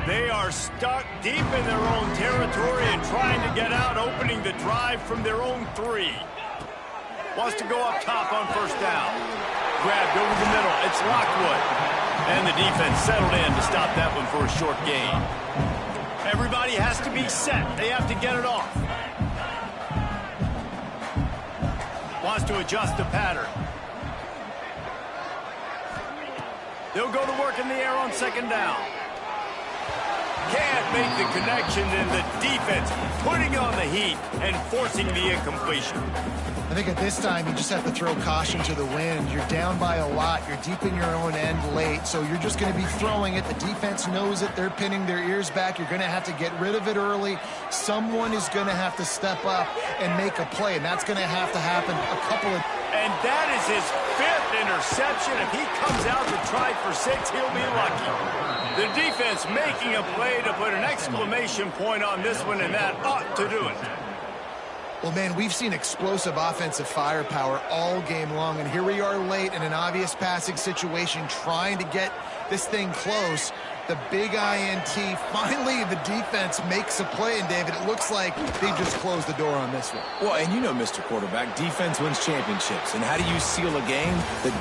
They are stuck deep in their own territory and trying to get out, opening the drive from their own 3. Wants to go up top on 1st down. Grabbed over the middle. It's Lockwood. And the defense settled in to stop that one for a short gain. Everybody has to be set. They have to get it off. Wants to adjust the pattern. They'll go to work in the air on 2nd down. Can't make the connection, and the defense putting on the heat and forcing the incompletion. I think at this time, you just have to throw caution to the wind. You're down by a lot. You're deep in your own end late, so you're just going to be throwing it. The defense knows it. They're pinning their ears back. You're going to have to get rid of it early. Someone is going to have to step up and make a play, and that's going to have to happen a couple of... And that is his 5th interception. If he comes out to try for 6, he'll be lucky. The defense making a play to put an exclamation point on this one, and that ought to do it. Well, man, we've seen explosive offensive firepower all game long, and here we are late in an obvious passing situation trying to get this thing close. The big INT, finally the defense makes a play, and David, it looks like they just closed the door on this one. Well, and you know, Mr. Quarterback, defense wins championships. And how do you seal a game? The